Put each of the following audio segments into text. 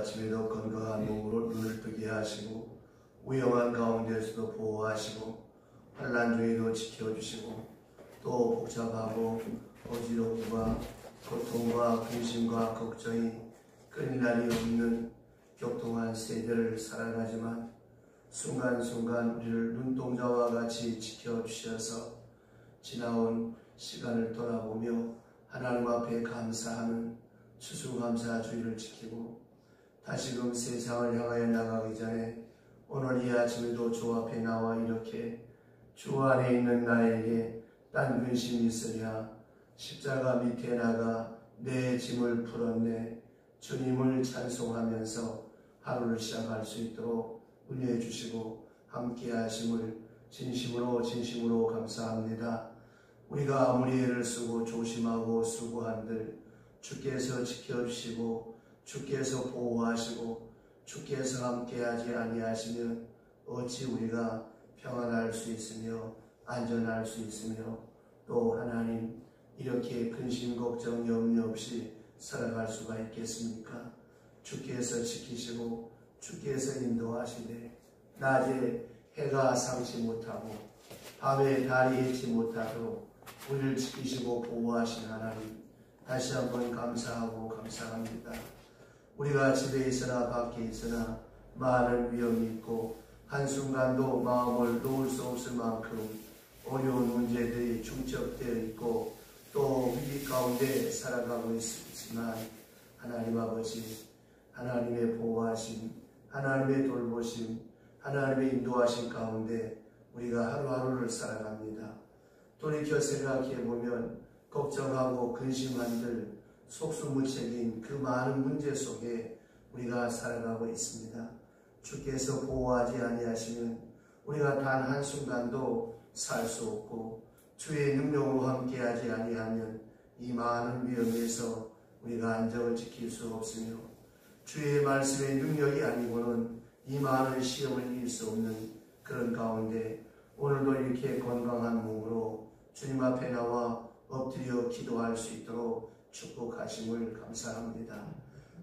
아침에도 건강한 몸으로 눈을 뜨게 하시고 위험한 가운데서도 보호하시고 환난 중에도 지켜주시고 또 복잡하고 어지러움과 고통과 근심과 걱정이 끊일 날이 없는 격동한 세대를 살아가지만 순간순간 우리를 눈동자와 같이 지켜주셔서 지나온 시간을 돌아보며 하나님 앞에 감사하는 추수감사주의를 지키고 다시금 세상을 향하여 나가기 전에 오늘 이 아침에도 주 앞에 나와 이렇게 주 안에 있는 나에게 딴 근심이 있으랴 십자가 밑에 나가 내 짐을 풀었네 주님을 찬송하면서 하루를 시작할 수 있도록 은혜해 주시고 함께 하심을 진심으로 감사합니다. 우리가 아무리 애를 쓰고 조심하고 수고한들 주께서 지켜주시고 주께서 보호하시고 주께서 함께하지 아니하시면 어찌 우리가 평안할 수 있으며 안전할 수 있으며 또 하나님 이렇게 근심 걱정 염려 없이 살아갈 수가 있겠습니까? 주께서 지키시고 주께서 인도하시되 낮에 해가 상치 못하고 밤에 달이 해치 못하도록 우리를 지키시고 보호하신 하나님 다시 한번 감사하고 감사합니다. 우리가 집에 있으나 밖에 있으나 많은 위험이 있고 한순간도 마음을 놓을 수 없을 만큼 어려운 문제들이 중첩되어 있고 또 위기 가운데 살아가고 있지만 하나님 아버지 하나님의 보호하심 하나님의 돌보심 하나님의 인도하심 가운데 우리가 하루하루를 살아갑니다. 돌이켜 생각해보면 걱정하고 근심한들 속수무책인 그 많은 문제 속에 우리가 살아가고 있습니다. 주께서 보호하지 아니하시면 우리가 단 한순간도 살 수 없고 주의 능력으로 함께하지 아니하면 이 많은 위험에서 우리가 안정을 지킬 수 없으며 주의 말씀의 능력이 아니고는 이 많은 시험을 이길 수 없는 그런 가운데 오늘도 이렇게 건강한 몸으로 주님 앞에 나와 엎드려 기도할 수 있도록 축복하심을 감사합니다.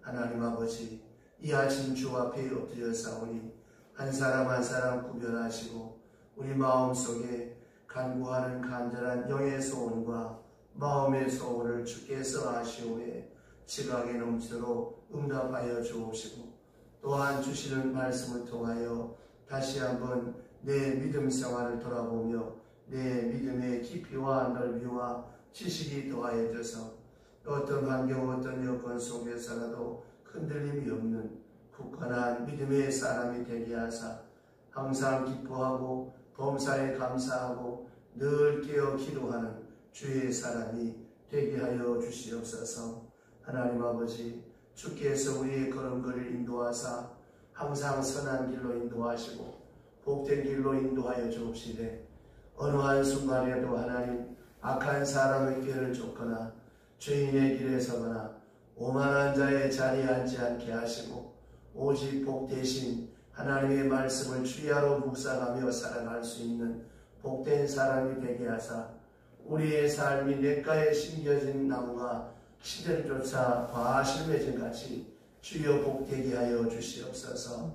하나님 아버지 이 아침 주 앞에 엎드려 싸우니 한 사람 한 사람 구별하시고 우리 마음속에 간구하는 간절한 영의 소원과 마음의 소원을 주께서 아시오에 지각에 넘치도록 응답하여 주옵시고 또한 주시는 말씀을 통하여 다시 한번 내 믿음 생활을 돌아보며 내 믿음의 깊이와 넓이와 지식이 더하여져서 어떤 환경 어떤 여건 속에서라도 흔들림이 없는 굳건한 믿음의 사람이 되게 하사 항상 기뻐하고 범사에 감사하고 늘 깨어 기도하는 주의 사람이 되게 하여 주시옵소서. 하나님 아버지 주께서 우리의 걸음걸이를 인도하사 항상 선한 길로 인도하시고 복된 길로 인도하여 주옵시되 어느 한순간에도 하나님 악한 사람의 꾀를 쫓거나 죄인의 길에 서거나 오만한 자의 자리에 앉지 않게 하시고 오직 복되신 하나님의 말씀을 주야로 묵상하며 살아갈 수 있는 복된 사람이 되게 하사 우리의 삶이 냇가에 심겨진 나무가 시들조차 과실 맺은 같이 주여 복되게 하여 주시옵소서.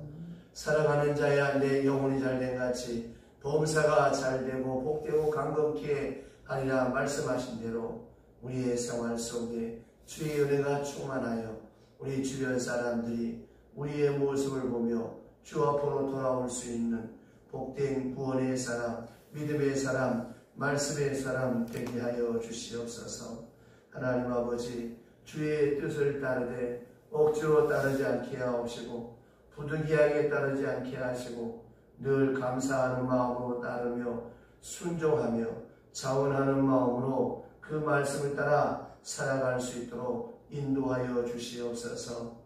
살아가는 자야 내 영혼이 잘된 같이 범사가 잘되고 복되고 강건케 하리라 말씀하신 대로 우리의 생활 속에 주의 은혜가 충만하여 우리 주변 사람들이 우리의 모습을 보며 주 앞으로 돌아올 수 있는 복된 구원의 사람, 믿음의 사람, 말씀의 사람 되게 하여 주시옵소서. 하나님 아버지 주의 뜻을 따르되 억지로 따르지 않게 하옵시고 부득이하게 따르지 않게 하시고 늘 감사하는 마음으로 따르며 순종하며 자원하는 마음으로 그 말씀을 따라 살아갈 수 있도록 인도하여 주시옵소서.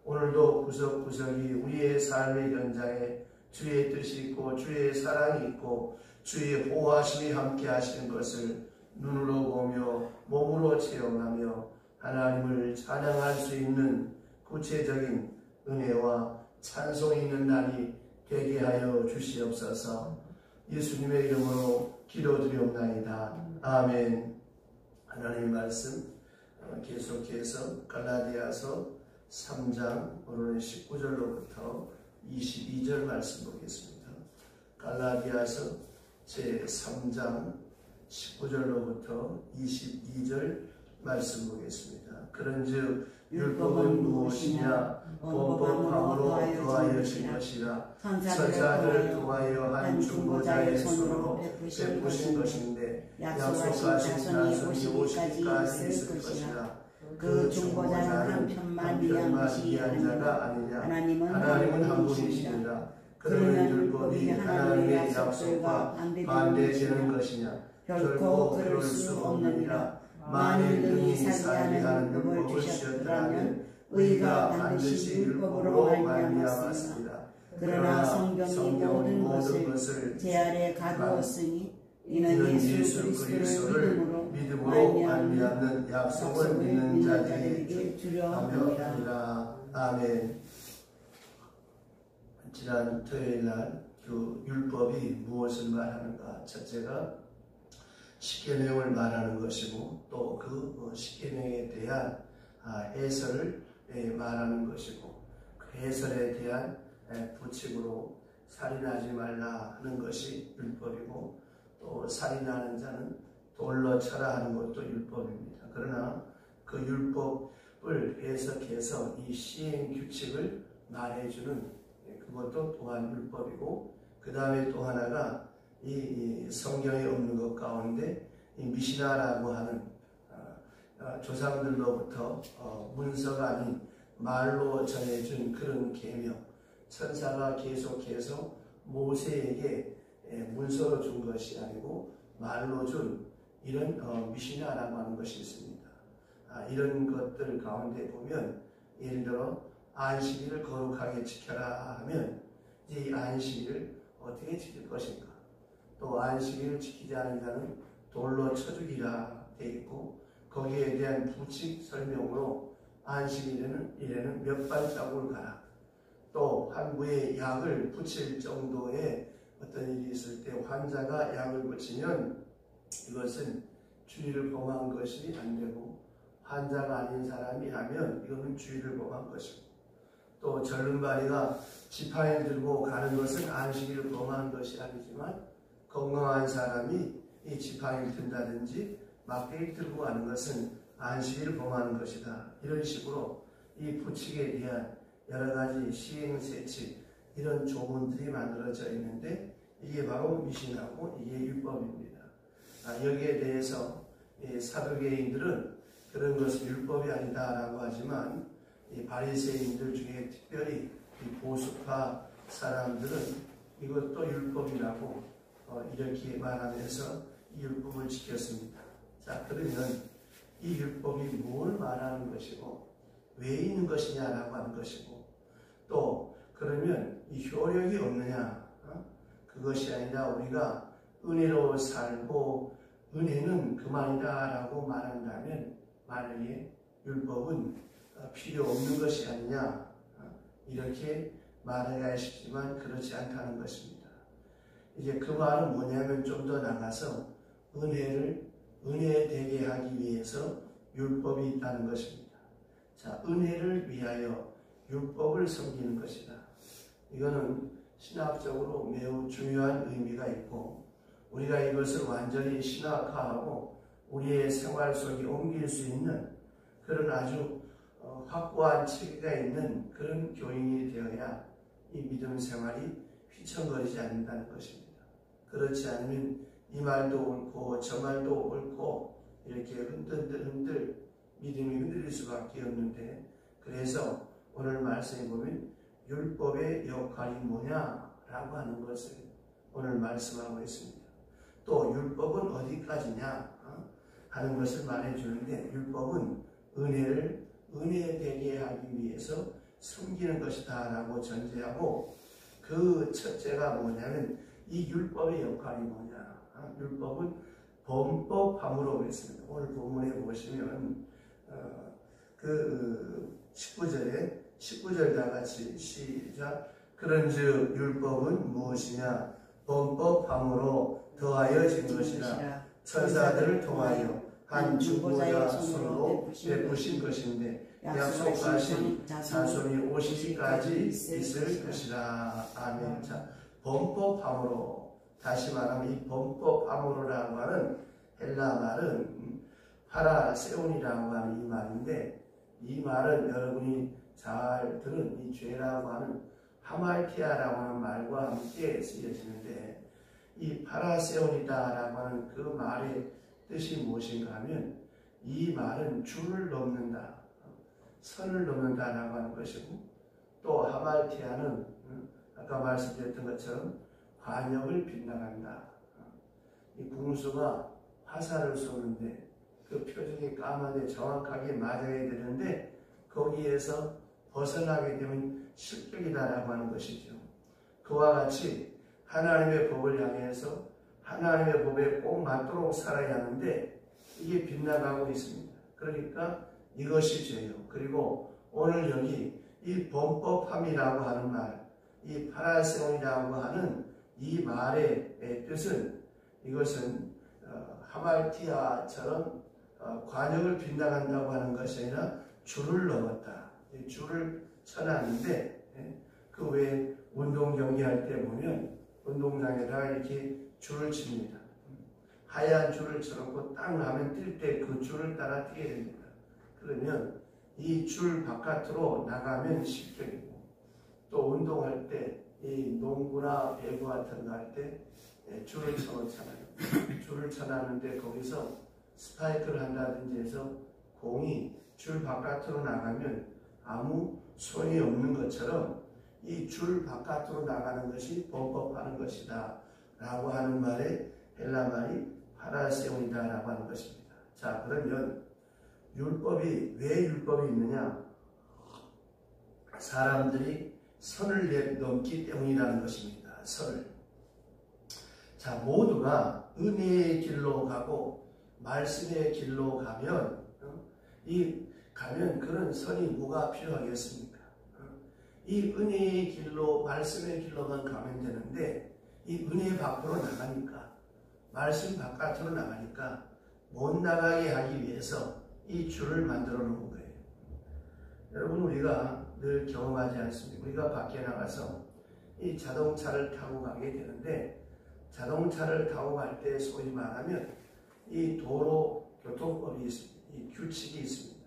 오늘도 구석구석이 우리의 삶의 현장에 주의 뜻이 있고 주의 사랑이 있고 주의 보호하심이 함께 하시는 것을 눈으로 보며 몸으로 체험하며 하나님을 찬양할 수 있는 구체적인 은혜와 찬송이 있는 날이 되게 하여 주시옵소서. 예수님의 이름으로 기도드리옵나이다. 아멘. 하나님의 말씀 계속해서 갈라디아서 3장 오늘은 19절로부터 22절 말씀 보겠습니다. 갈라디아서 제3장 19절로부터 22절 말씀 보겠습니다. 그런즉 율법은 무엇이냐? 범법함으로 더하여 진 것이라. 천사들을 통하여 한 중보자의 손으로 베푸신 것인데 약속하신 자손이 오실까지 있을 것이라. 그 중보자는 한 편만 위한 자가 아니냐. 하나님은 한 분이시니라. 그러면 율법이 하나님의 약속과 반대되는 것이냐? 결코 그럴 수 없느니라. 만일 능히 살게 하는 율법을 주셨더라면 의가 반드시 율법으로 말미암았습니다. 그러나 성경이 모든 것을 제 아래 가두었으니 이는 예수 그리스도를 믿음으로 말미암는 약속을 믿는 자들에게 주려 함이라. 아멘. 지난 토요일날 그 율법이 무엇을 말하는가? 첫째가 십계명을 말하는 것이고 또 그 십계명에 대한 해설을 말하는 것이고 그 해설에 대한 부칙으로 살인하지 말라 하는 것이 율법이고 또 살인하는 자는 돌로 쳐라 하는 것도 율법입니다. 그러나 그 율법을 해석해서 이 시행 규칙을 말해주는 그것도 또한 율법이고 그 다음에 또 하나가 이 성경에 없는 것 가운데 이 미시나라고 하는 조상들로부터 문서가 아닌 말로 전해준 그런 계명, 천사가 계속해서 모세에게 문서로 준 것이 아니고 말로 준 이런 미시나라고 하는 것이 있습니다. 이런 것들 가운데 보면 예를 들어 안식일을 거룩하게 지켜라 하면 이제 이 안식일을 어떻게 지킬 것인가? 또 안식일을 지키지 않은 자는 돌로 쳐 죽이라 되어 있고 거기에 대한 부칙 설명으로 안식일에는 몇 발자국을 가라. 또 환부에 약을 붙일 정도의 어떤 일이 있을 때 환자가 약을 붙이면 이것은 주의를 범한 것이 안 되고 환자가 아닌 사람이 하면 이거는 주의를 범한 것이고 또 절름발이가 지팡이를 들고 가는 것은 안식일을 범하는 것이 아니지만 건강한 사람이 이 지팡이를 든다든지 막대기를 들고 가는 것은 안식일을 범하는 것이다. 이런 식으로 이 부칙에 대한 여러 가지 시행세칙 이런 조문들이 만들어져 있는데 이게 바로 미신하고 이게 율법입니다. 여기에 대해서 사두개인들은 그런 것은 율법이 아니다라고 하지만 이 바리새인들 중에 특별히 이 보수파 사람들은 이것도 율법이라고 이렇게 말하면서 이 율법을 지켰습니다. 자, 그러면 이 율법이 뭘 말하는 것이고 왜 있는 것이냐라고 하는 것이고 또 그러면 이 효력이 없느냐? 그것이 아니라 우리가 은혜로 살고 은혜는 그만이다라고 말한다면 만약에 율법은 필요 없는 것이 아니냐 이렇게 말해야 싶지만 그렇지 않다는 것입니다. 이제 그 말은 뭐냐면 좀 더 나가서 은혜 되게 하기 위해서 율법이 있다는 것입니다. 자, 은혜를 위하여 율법을 섬기는 것이다. 이거는 신학적으로 매우 중요한 의미가 있고 우리가 이것을 완전히 신학화하고 우리의 생활 속에 옮길 수 있는 그런 아주 확고한 체계가 있는 그런 교인이 되어야 이 믿음 생활이 휘청거리지 않는다는 것입니다. 그렇지 않으면 이 말도 옳고 저 말도 옳고 이렇게 흔들 믿음이 흔들릴 수밖에 없는데 그래서 오늘 말씀에 보면 율법의 역할이 뭐냐라고 하는 것을 오늘 말씀하고 있습니다. 또 율법은 어디까지냐 하는 것을 말해주는데 율법은 은혜 되게 하기 위해서 숨기는 것이다 라고 전제하고 그 첫째가 뭐냐면 이 율법의 역할이 뭐냐. 율법은 범법함으로 그랬습니다. 오늘 본문에 보시면 그 19절 다 같이 시작. 그런즉 율법은 무엇이냐? 범법함으로 더하여 진 것이라. 천사들을 통하여 한 중보자의 손으로 베푸신 것인데 약속하신 자손이 오시기까지 있을 것이라. 아멘. 자, 범법함으로, 다시 말하면 이 범법함으로라고 하는 헬라 말은 파라세온이라고 하는 이 말인데, 이 말은 여러분이 잘 들은 이 죄라고 하는 하말티아라고 하는 말과 함께 쓰여지는데, 이 파라세온이다라고 하는 그 말의 뜻이 무엇인가 하면, 이 말은 줄을 넘는다, 선을 넘는다라고 하는 것이고, 또 하말티아는 아까 말씀드렸던 것처럼 관역을 빗나간다. 이 궁수가 화살을 쏘는데 그 표적이 까만데 정확하게 맞아야 되는데 거기에서 벗어나게 되면 실격이다라고 하는 것이죠. 그와 같이 하나님의 법을 향해서 하나님의 법에 꼭 맞도록 살아야 하는데 이게 빗나가고 있습니다. 그러니까 이것이 죄요. 그리고 오늘 여기 이 범법함이라고 하는 말, 이 파라세온이라고 하는 이 말의 뜻은, 이것은 하말티아처럼 관역을 빗나간다고 하는 것이 아니라 줄을 넘었다. 줄을 쳐놨는데, 그 외에 운동 경기할 때 보면 운동장에다가 이렇게 줄을 칩니다. 하얀 줄을 쳐놓고 딱 나면 뛸 때 그 줄을 따라 뛰어야 됩니다. 그러면 이 줄 바깥으로 나가면 실격이고, 또 운동할 때 이 농구나 배구 같은 거 할 때 줄을 쳐놓잖아요. 줄을 쳐놨는데 거기서 스파이크를 한다든지 해서 공이 줄 바깥으로 나가면 아무 소용이 없는 것처럼 이 줄 바깥으로 나가는 것이 범법하는 것이다 라고 하는 말에 헬라 말이 파라세온이다 라고 하는 것입니다. 자, 그러면 율법이, 왜 율법이 있느냐? 사람들이 선을 넘기 때문이라는 것입니다. 선을. 자, 모두가 은혜의 길로 가고 말씀의 길로 가면 가면 그런 선이 뭐가 필요하겠습니까? 이 은혜의 길로, 말씀의 길로만 가면 되는데 이 은혜 밖으로 나가니까, 말씀 바깥으로 나가니까 못 나가게 하기 위해서 이 줄을 만들어 놓은 거예요. 여러분, 우리가 늘 경험하지 않습니까? 우리가 밖에 나가서 이 자동차를 타고 가게 되는데, 자동차를 타고 갈 때 소위 말하면 이 도로 교통법이 있습니다. 이 규칙이 있습니다.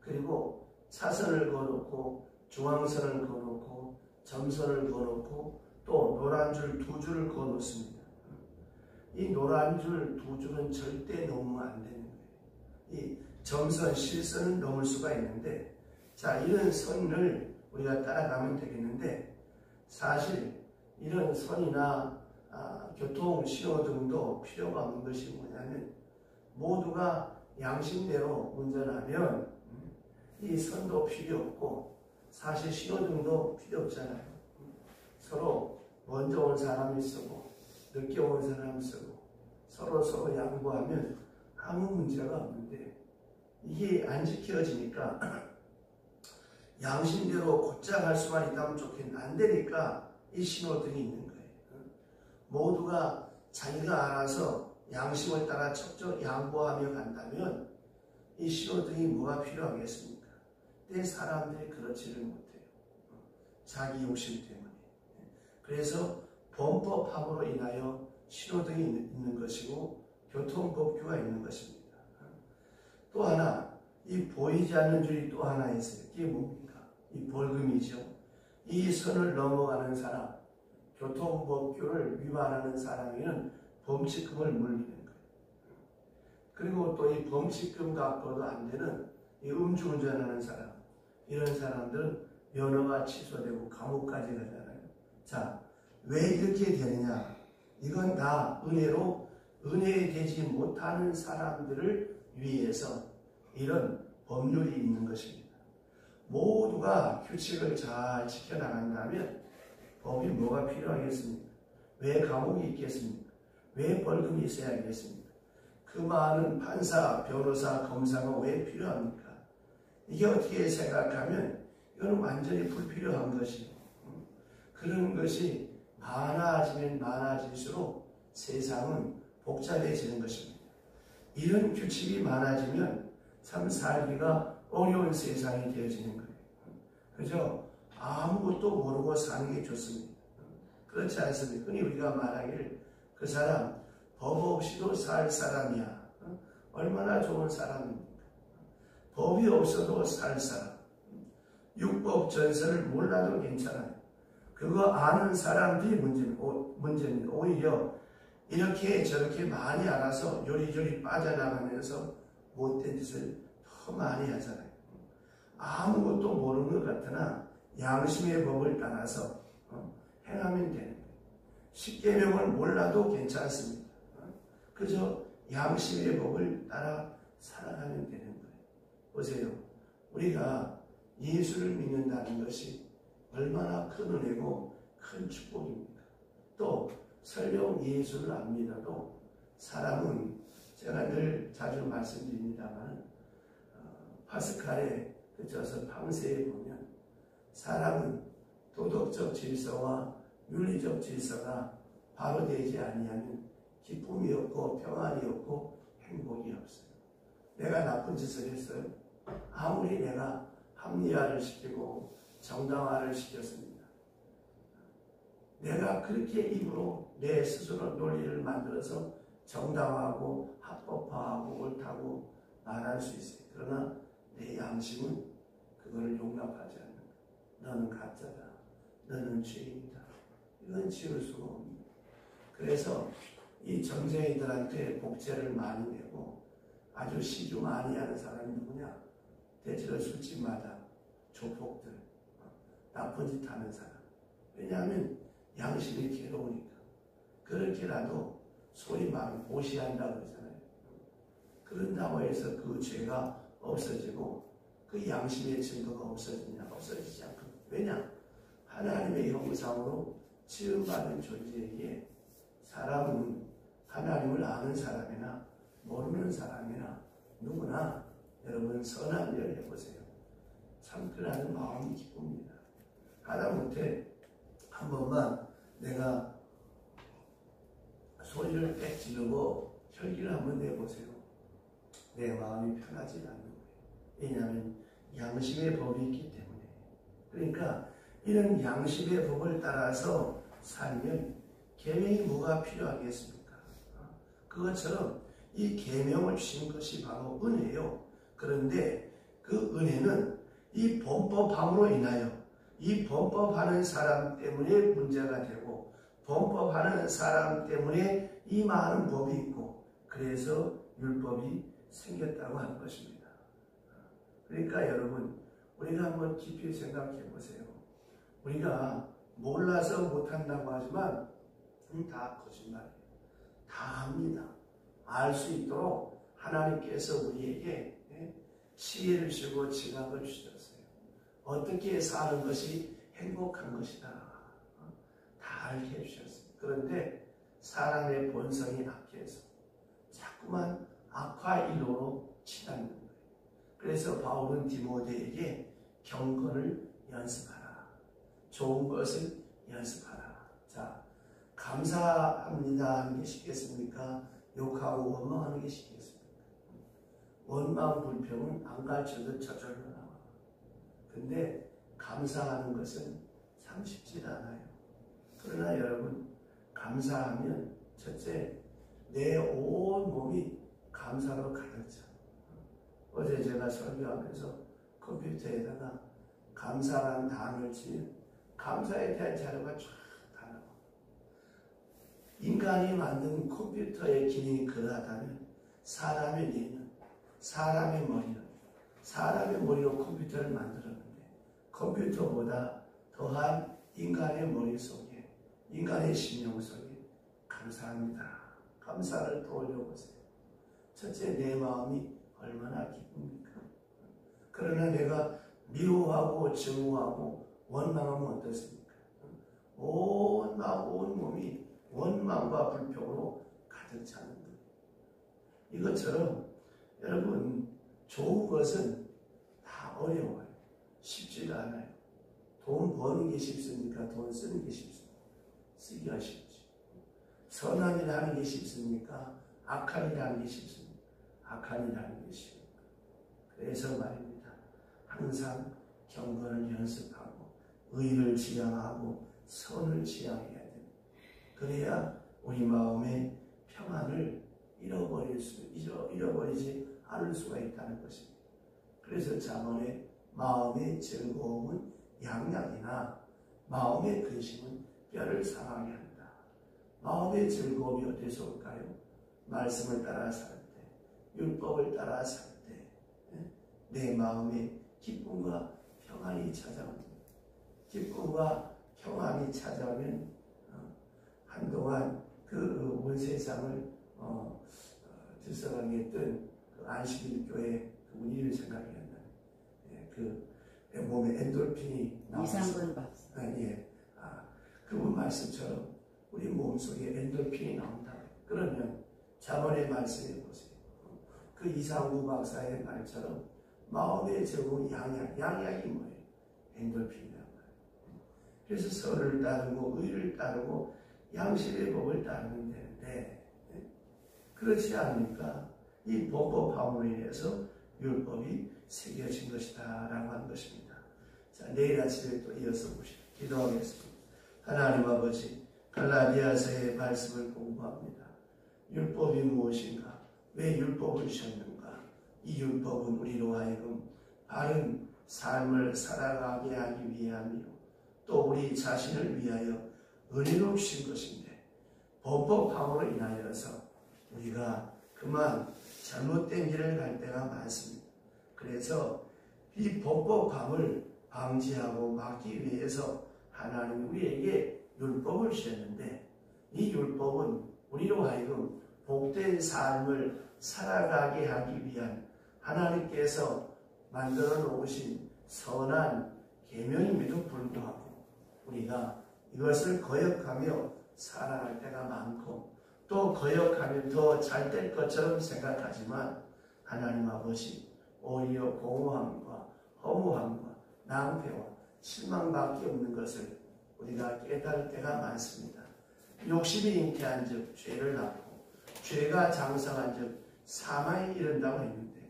그리고 차선을 그어놓고 중앙선을 그어놓고 점선을 그어놓고 또 노란 줄 두 줄을 그어놓습니다. 이 노란 줄 두 줄은 절대 넘으면 안 되는 거예요. 이 점선, 실선은 넘을 수가 있는데, 자, 이런 선을 우리가 따라가면 되겠는데, 사실 이런 선이나 교통 신호등도 필요가 없는 것이 뭐냐면, 모두가 양심대로 운전하면 이 선도 필요 없고 사실 신호등도 필요 없잖아요. 서로 먼저 온 사람이 쓰고 늦게 온 사람이 쓰고 서로 양보하면 아무 문제가 없는데, 이게 안 지켜지니까 양심대로 곧장 할 수만 있다면 좋겠는데 안 되니까 이 신호등이 있는 거예요. 모두가 자기가 알아서 양심을 따라 척척 양보하며 간다면 이 신호등이 뭐가 필요하겠습니까? 근데 사람들이 그렇지를 못해요. 자기 욕심 때문에. 그래서 범법함으로 인하여 신호등이 있는 것이고 교통법규가 있는 것입니다. 또 하나, 이 보이지 않는 줄이 또 하나 있어요. 이게 뭡니까? 이 벌금이죠. 이 선을 넘어가는 사람, 교통법규를 위반하는 사람에게는 범칙금을 물리는 거예요. 그리고 또 이 범칙금 갖고도 안 되는 이 음주운전하는 사람, 이런 사람들은 면허가 취소되고 감옥까지 가잖아요. 자, 왜 이렇게 되느냐? 이건 다 은혜로, 은혜되지 못하는 사람들을 위해서 이런 법률이 있는 것입니다. 모두가 규칙을 잘 지켜나간다면 법이 뭐가 필요하겠습니까? 왜 감옥이 있겠습니까? 왜 벌금이 있어야겠습니까? 그 많은 판사, 변호사, 검사가 왜 필요합니까? 이게 어떻게 생각하면 이거는 완전히 불필요한 것이고, 그런 것이 많아지면 많아질수록 세상은 복잡해지는 것입니다. 이런 규칙이 많아지면 참 살기가 어려운 세상이 되어지는 거예요. 그죠? 아무것도 모르고 사는 게 좋습니다. 그렇지 않습니까? 흔히 우리가 말하기를 그 사람 법 없이도 살 사람이야. 얼마나 좋은 사람입니까? 법이 없어도 살 사람. 율법 전설을 몰라도 괜찮아요. 그거 아는 사람들이 문제입니다. 오히려 이렇게 저렇게 많이 알아서 요리조리 빠져나가면서 못된 짓을 더 많이 하잖아요. 아무것도 모르는 것 같으나 양심의 법을 따라서 행하면 되는 거예요. 십계명을 몰라도 괜찮습니다. 그저 양심의 법을 따라 살아가면 되는 거예요. 보세요. 우리가 예수를 믿는다는 것이 얼마나 큰 은혜고 큰 축복입니까? 또 설령 예수를 안 믿어도 사람은 제가 늘 자주 말씀드립니다만 파스칼에 그쳐서 밤새에 보면 사람은 도덕적 질서와 윤리적 질서가 바로 되지 아니하면 기쁨이 없고 평안이 없고 행복이 없어요. 내가 나쁜 짓을 했어요. 아무리 내가 합리화를 시키고 정당화를 시켰습니다. 내가 그렇게 입으로 내 스스로 논리를 만들어서 정당화하고 합법화하고 옳다고 말할 수 있어요. 그러나 내 양심은 그걸 용납하지 않는 거예요. 너는 가짜다. 너는 죄인이다. 이건 지울 수가 없습니다. 그래서 이 정쟁이들한테 복제를 많이 내고 아주 시주 많이 하는 사람이 누구냐? 대체로 술집마다 조폭들, 나쁜 짓 하는 사람. 왜냐하면 양심이 괴로우니까. 그렇게라도 소위 말하면 보시한다고 그러잖아요. 그런다고 해서 그 죄가 없어지고 그 양심의 증거가 없어지냐? 없어지지 않고. 왜냐? 하나님의 형상으로 지음받은 존재에게 사람은 하나님을 아는 사람이나 모르는 사람이나 누구나 여러분 선한 일 해보세요. 참으라는 마음이 기쁩니다. 하다못해 한 번만 내가 소리를 빽 지르고 혈기를 한번 내보세요. 내 마음이 편하지 않는 거예요. 왜냐하면 양심의 법이 있기 때문에. 그러니까 이런 양심의 법을 따라서 살면 계명이 뭐가 필요하겠습니까? 그것처럼 이 계명을 주신 것이 바로 은혜요. 그런데 그 은혜는 이 범법함으로 인하여 이 범법하는 사람 때문에 문제가 되고 범법하는 사람 때문에 이 많은 법이 있고 그래서 율법이 생겼다고 하는 것입니다. 그러니까 여러분 우리가 한번 깊이 생각해 보세요. 우리가 몰라서 못한다고 하지만 다 거짓말이에요. 다 합니다. 알 수 있도록 하나님께서 우리에게 지혜를 주고 지각을 주셨어요. 어떻게 사는 것이 행복한 것이다. 다 알게 해주셨어요. 그런데 사람의 본성이 악해서 자꾸만 악화 일로로 치닫는 거예요. 그래서 바울은 디모데에게 경건을 연습하라. 좋은 것을 연습하라. 자, 감사합니다 하는 게 쉽겠습니까? 욕하고 원망하는 게 쉽겠습니까? 원망 불평은 안 가르쳐도 저절로 나와. 근데 감사하는 것은 참 쉽지 않아요. 그러나 여러분 감사하면 첫째 내 온 몸이 감사로 가득 차. 어제 제가 설교하면서 컴퓨터에다가 감사라는 단어를 치면 감사에 대한 자료가 쫙 다 나와. 인간이 만든 컴퓨터의 기능이 그러하다면 사람의 뇌는 사람의 머리로 컴퓨터를 만들었는데 컴퓨터보다 더한 인간의 머릿속에 인간의 심령 속에 감사합니다. 감사를 떠올려보세요. 첫째 내 마음이 얼마나 기쁩니까? 그러나 내가 미워하고 증오하고 원망하면 어떻습니까? 온 마음 온 몸이 원망과 불평으로 가득 차는 거예요. 이것처럼 여러분 좋은 것은 다 어려워요. 쉽지가 않아요. 돈 버는 게 쉽습니까? 돈 쓰는 게 쉽습니까? 쓰기가 쉽지. 선한 일 하는 게 쉽습니까? 악한 일 하는 게 쉽습니까? 악한 일하는 것이요. 그래서 말입니다. 항상 경건을 연습하고 의를 지향하고 선을 지향해야 됩니다. 그래야 우리 마음의 평안을 잃어버리지 않을 수가 있다는 것입니다. 그래서 잠언에 마음의 즐거움은 양약이나 마음의 근심은 뼈를 상하게 한다. 마음의 즐거움이 어디서 올까요? 말씀을 따라 살 때, 율법을 따라 살 때, 내 마음에 기쁨과 평안이 찾아옵니다. 기쁨과 평안이 찾아오면 한동안 그 온 세상을 들썩하게 했던 그 안식일교회 그분이 생각이 안 나요. 그 몸에 엔돌핀이 나와서 이상근 박사. 그분 말씀처럼 우리 몸속에 엔돌핀이 나온다. 그러면 잠언의 말씀해 보세요. 그 이상구 박사의 말처럼 마음의 즐거운 양약이 뭐예요? 엔돌핀이란 말이에요. 그래서 선을 따르고 의를 따르고 양심의 법을 따르면 되는데 그렇지 않으니까 이 범법함으로 인해서 율법이 새겨진 것이다 라고 하는 것입니다. 자, 내일 아침에 또 이어서 기도하겠습니다. 하나님 아버지, 갈라디아서의 말씀을 공부합니다. 율법이 무엇인가? 왜 율법을 주셨는가? 이 율법은 우리로 하여금 바른 삶을 살아가게 하기 위함이요, 또 우리 자신을 위하여 은혜로 주신 것인데, 범법함으로 인하여서 우리가 그만 잘못된 길을 갈 때가 많습니다. 그래서 이 범법함을 방지하고 막기 위해서 하나님이 우리에게 율법을 주셨는데, 이 율법은 우리로 하여금 복된 삶을 살아가게 하기 위한 하나님께서 만들어 놓으신 선한 계명임에도 불구하고 우리가 이것을 거역하며 살아갈 때가 많고, 또 거역하면 더 잘 될 것처럼 생각하지만 하나님 아버지, 오히려 공허함과 허무함과 낭패와 실망밖에 없는 것을 우리가 깨달을 때가 많습니다. 욕심이 잉태한 즉 죄를 낳고, 죄가 장성한 즉 사망에 이른다고 했는데,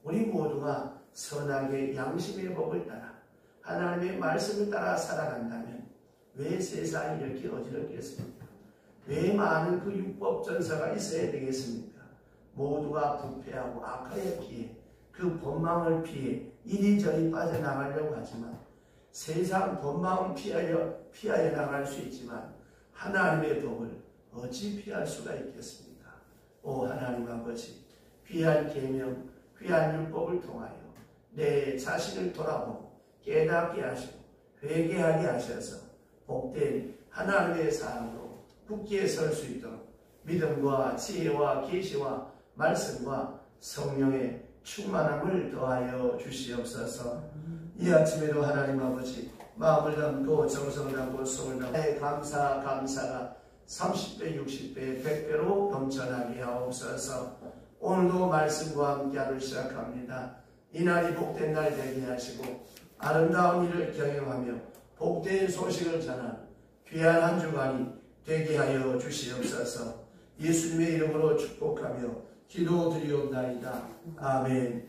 우리 모두가 선하게 양심의 법을 따라 하나님의 말씀을 따라 살아간다면 왜 세상이 이렇게 어지럽겠습니까? 왜 많은 그 율법 전사가 있어야 되겠습니까? 모두가 부패하고 악하에 피해 그 본망을 피해 이리저리 빠져나가려고 하지만, 세상 본망은 피하여 나갈 수 있지만 하나님의 법을 어찌 피할 수가 있겠습니까? 오 하나님 아버지, 귀한 계명, 귀한 율법을 통하여 내 자신을 돌아보고 깨닫게 하시고 회개하게 하셔서 복된 하나님의 사람으로 굳게 설 수 있도록 믿음과 지혜와 계시와 말씀과 성령의 충만함을 더하여 주시옵소서. 이 아침에도 하나님 아버지, 마음을 담고 정성을 담고 손을 담고 감사가 30배, 60배, 100배로 넘쳐나게 하옵소서. 오늘도 말씀과 함께하기를 시작합니다. 이날이 복된 날 되게 하시고 아름다운 일을 경영하며 복된 소식을 전하는 귀한 한 주간이 되게 하여 주시옵소서. 예수님의 이름으로 축복하며 기도드리옵나이다. 아멘.